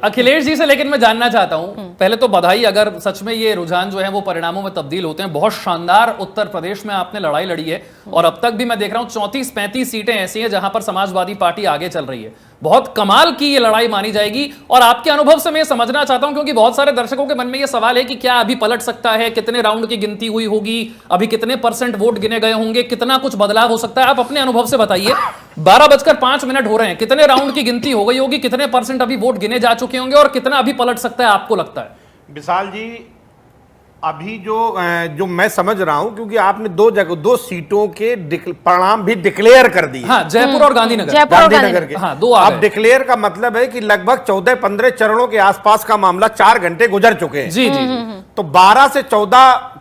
अखिलेश जी से लेकिन मैं जानना चाहता हूं, पहले तो बधाई, अगर सच में ये रुझान जो है वो परिणामों में तब्दील होते हैं। बहुत शानदार उत्तर प्रदेश में आपने लड़ाई लड़ी है और अब तक भी मैं देख रहा हूं 34-35 सीटें ऐसी हैं जहां पर समाजवादी पार्टी आगे चल रही है। बहुत कमाल की ये लड़ाई मानी जाएगी। और आपके अनुभव से मैं समझना चाहता हूं, क्योंकि बहुत सारे दर्शकों के मन में ये सवाल है कि क्या अभी पलट सकता है, कितने राउंड की गिनती हुई होगी, अभी कितने % वोट गिने गए होंगे, कितना कुछ बदलाव हो सकता है। आप अपने अनुभव से बताइए। 12:05 हो रहे हैं, कितने राउंड की गिनती हो गई होगी, कितने % अभी वोट गिने जा चुके होंगे और कितना अभी पलट सकता है आपको लगता है? विशाल जी, अभी जो मैं समझ रहा हूं, क्योंकि आपने दो सीटों के परिणाम भी डिक्लेयर कर दिए। हाँ, जयपुर और गांधीनगर। गांधीनगर के हाँ, दो अब डिक्लेयर का मतलब है कि लगभग 14-15 चरणों के आसपास का मामला 4 घंटे गुजर चुके हैं। जी जी। तो 12 से 14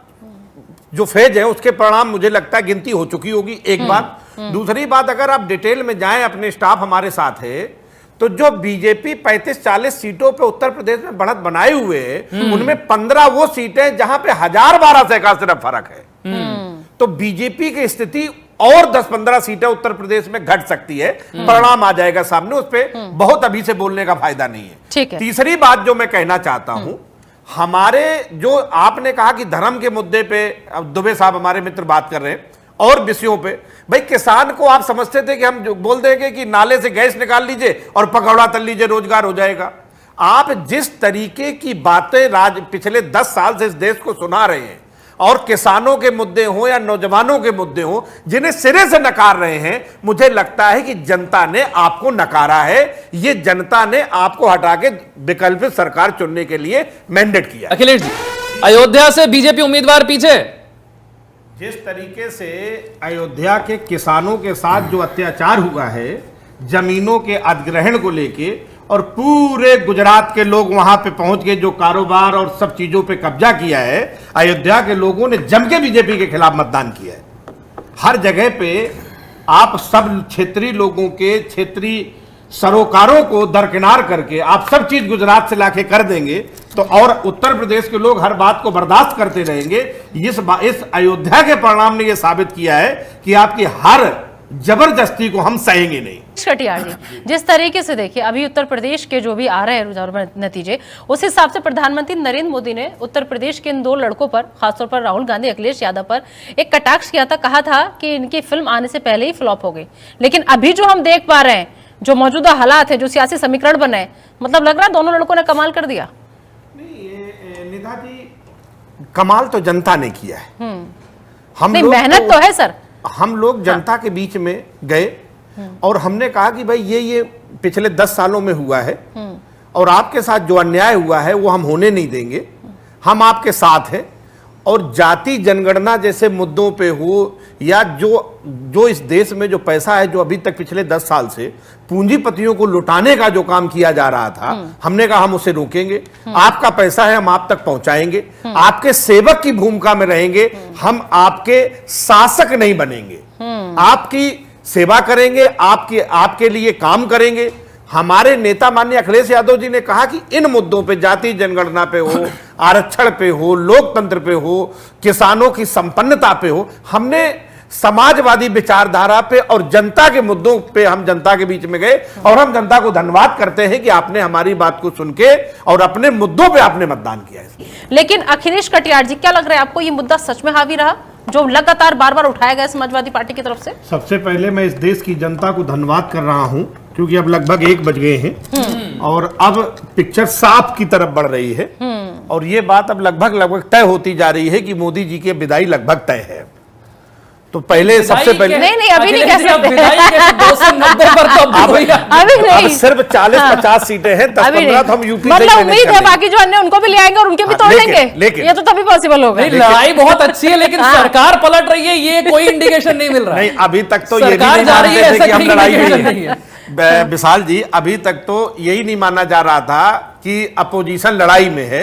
जो फेज है उसके परिणाम मुझे लगता है गिनती हो चुकी होगी, एक बात। दूसरी बात, अगर आप डिटेल में जाएं, अपने स्टाफ हमारे साथ है, तो जो बीजेपी 35-40 सीटों पे उत्तर प्रदेश में बढ़त बनाए हुए है, उनमें 15 वो सीटें जहां पे 1012 का सिर्फ फर्क है। तो बीजेपी की स्थिति और 10-15 सीटें उत्तर प्रदेश में घट सकती है। परिणाम आ जाएगा सामने, उस पर बहुत अभी से बोलने का फायदा नहीं है। ठीक है। तीसरी बात जो मैं कहना चाहता हूं, हमारे जो आपने कहा कि धर्म के मुद्दे पे, अब दुबे साहब हमारे मित्र बात कर रहे हैं, और विषयों पे, भाई किसान को आप समझते थे कि हम जो बोल देंगे कि नाले से गैस निकाल लीजिए और पकौड़ा तल लीजिए, रोजगार हो जाएगा। आप जिस तरीके की बातें पिछले 10 साल से इस देश को सुना रहे हैं, और किसानों के मुद्दे हो या नौजवानों के मुद्दे हो, जिन्हें सिरे से नकार रहे हैं, मुझे लगता है कि जनता ने आपको नकारा है। ये जनता ने आपको हटा के विकल्पित सरकार चुनने के लिए मैंडेट किया। अखिलेश जी, अयोध्या से बीजेपी उम्मीदवार पीछे। जिस तरीके से अयोध्या के किसानों के साथ जो अत्याचार हुआ है, जमीनों के अधिग्रहण को लेके, और पूरे गुजरात के लोग वहां पे पहुंच के जो कारोबार और सब चीजों पे कब्जा किया है, अयोध्या के लोगों ने जम के बीजेपी के खिलाफ मतदान किया है। हर जगह पे आप सब क्षेत्रीय लोगों के, क्षेत्रीय सरोकारों को दरकिनार करके आप सब चीज गुजरात से लाके कर देंगे, तो और उत्तर प्रदेश के लोग हर बात को बर्दाश्त करते रहेंगे। इस अयोध्या के परिणाम ने यह साबित किया है कि आपकी हर जबरदस्ती को हम सहेंगे नहीं। कटियार जी, जिस तरीके से देखिए अभी उत्तर प्रदेश के जो भी आ रहे हैं नतीजे, उस हिसाब से प्रधानमंत्री नरेंद्र मोदी ने उत्तर प्रदेश के इन 2 लड़कों पर, खासतौर पर राहुल गांधी, अखिलेश यादव पर एक कटाक्ष किया था। कहा था कि इनकी फिल्म आने से पहले ही फ्लॉप हो गई। लेकिन अभी जो हम देख पा रहे हैं, जो मौजूदा हालात है, जो सियासी समीकरण बने, मतलब लग रहा है दोनों लड़कों ने कमाल कर दिया। नहीं, ये निधा जी, कमाल तो जनता ने किया है। हम नहीं, मेहनत तो है सर। हम लोग जनता के बीच में गए और हमने कहा कि भाई ये पिछले 10 सालों में हुआ है, और आपके साथ जो अन्याय हुआ है वो हम होने नहीं देंगे। हम आपके साथ हैं, और जाति जनगणना जैसे मुद्दों पे हो, या जो इस देश में जो पैसा है, जो अभी तक पिछले 10 साल से पूंजीपतियों को लुटाने का जो काम किया जा रहा था, हमने कहा हम उसे रोकेंगे। आपका पैसा है, हम आप तक पहुंचाएंगे, आपके सेवक की भूमिका में रहेंगे, हम आपके शासक नहीं बनेंगे, आपकी सेवा करेंगे, आपके लिए काम करेंगे। हमारे नेता माननीय अखिलेश यादव जी ने कहा कि इन मुद्दों पे, जाति जनगणना पे हो, आरक्षण पे हो, लोकतंत्र पे हो, किसानों की संपन्नता पे हो, हमने समाजवादी विचारधारा पे और जनता के मुद्दों पे हम जनता के बीच में गए, और हम जनता को धन्यवाद करते हैं कि आपने हमारी बात को सुन के और अपने मुद्दों पे आपने मतदान किया है। लेकिन अखिलेश कटियार जी, क्या लग रहा है आपको, ये मुद्दा सच में हावी रहा जो लगातार बार-बार उठाया गया समाजवादी पार्टी की तरफ से? सबसे पहले मैं इस देश की जनता को धन्यवाद कर रहा हूं, क्योंकि अब लगभग 1 बज गए हैं और अब पिक्चर साफ की तरफ बढ़ रही है, और ये बात अब लगभग तय होती जा रही है कि मोदी जी की विदाई लगभग तय है। तो पहले सबसे पहले नहीं अभी नहीं कह सकते, अभी नहीं, सिर्फ 40-50 सीटें हैं, 10-15 तो हम यूपी मतलब उम्मीद है बाकी जो अन्य उनको भी ले आएंगे और उनके भी तोड़ लेंगे। लेकिन ये तो तभी पॉसिबल होगा। लड़ाई बहुत अच्छी है, लेकिन सरकार पलट रही है, ये कोई इंडिकेशन नहीं मिल रहा। नहीं, अभी तक तो ये भी नहीं मानते थे कि हम लड़ाई नहीं है। विशाल जी, अभी तक तो यही नहीं माना जा रहा था कि अपोजिशन लड़ाई में है।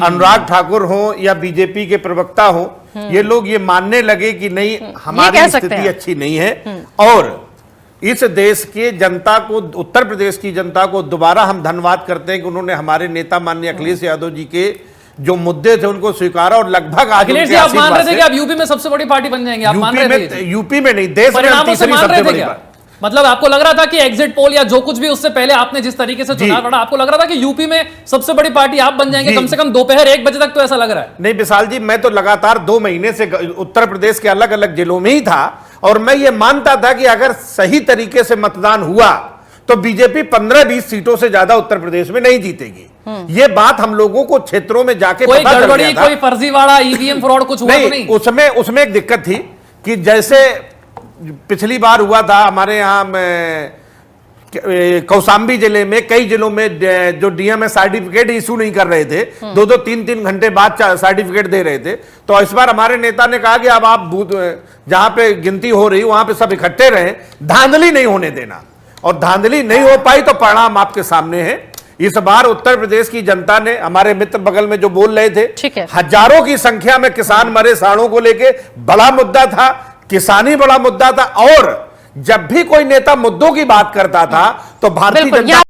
अनुराग ठाकुर हो या बीजेपी के प्रवक्ता हो, ये लोग ये मानने लगे कि नहीं, हमारी स्थिति अच्छी नहीं है, और इस देश के जनता को, उत्तर प्रदेश की जनता को दोबारा हम धन्यवाद करते हैं कि उन्होंने हमारे नेता माननीय अखिलेश यादव जी के जो मुद्दे थे उनको स्वीकारा, और लगभग अखिलेश जी, आप मान रहे थे कि आप यूपी में सबसे बड़ी पार्टी बन जाएंगे? आप मान रहे थे? यूपी में नहीं, देश में तीसरी सबसे बड़ी पार्टी। मतलब आपको लग रहा था कि एग्जिट पोल या जो कुछ भी उससे पहले आपने जिस तरीके से चुनाव लड़ा, आपको लग रहा था कि यूपी में सबसे बड़ी पार्टी आप बन जाएंगे, कम से कम दोपहर 1 बजे तक, तो ऐसा लग रहा है? नहीं विशाल जी, मैं तो लगातार 2 महीने से उत्तर प्रदेश के अलग अलग जिलों में ही था और मैं ये मानता था कि अगर सही तरीके से मतदान हुआ तो बीजेपी 15-20 सीटों से ज्यादा उत्तर प्रदेश में नहीं जीतेगी। ये बात हम लोगों को क्षेत्रों में जाके कोई पता चल गड़बड़ी, गया था। कोई फर्जीवाड़ा, ईवीएम फ्रॉड कुछ हुआ तो नहीं? उसमें एक दिक्कत थी कि जैसे पिछली बार हुआ था हमारे यहाँ कौशाम्बी जिले में, कई जिलों में जो डीएम सर्टिफिकेट इशू नहीं कर रहे थे, 2-2, 3-3 घंटे बाद सर्टिफिकेट दे रहे थे। तो इस बार हमारे नेता ने कहा कि अब आप बूथ जहां पे गिनती हो रही वहां पे सब इकट्ठे रहे, धांधली नहीं होने देना, और धांधली नहीं हो पाई तो परिणाम आपके सामने है। इस बार उत्तर प्रदेश की जनता ने, हमारे मित्र बगल में जो बोल रहे थे, ठीक है, हजारों की संख्या में किसान मरे साढ़ों को लेके बड़ा मुद्दा था, किसानी बड़ा मुद्दा था। और जब भी कोई नेता मुद्दों की बात करता था तो भारतीय जनता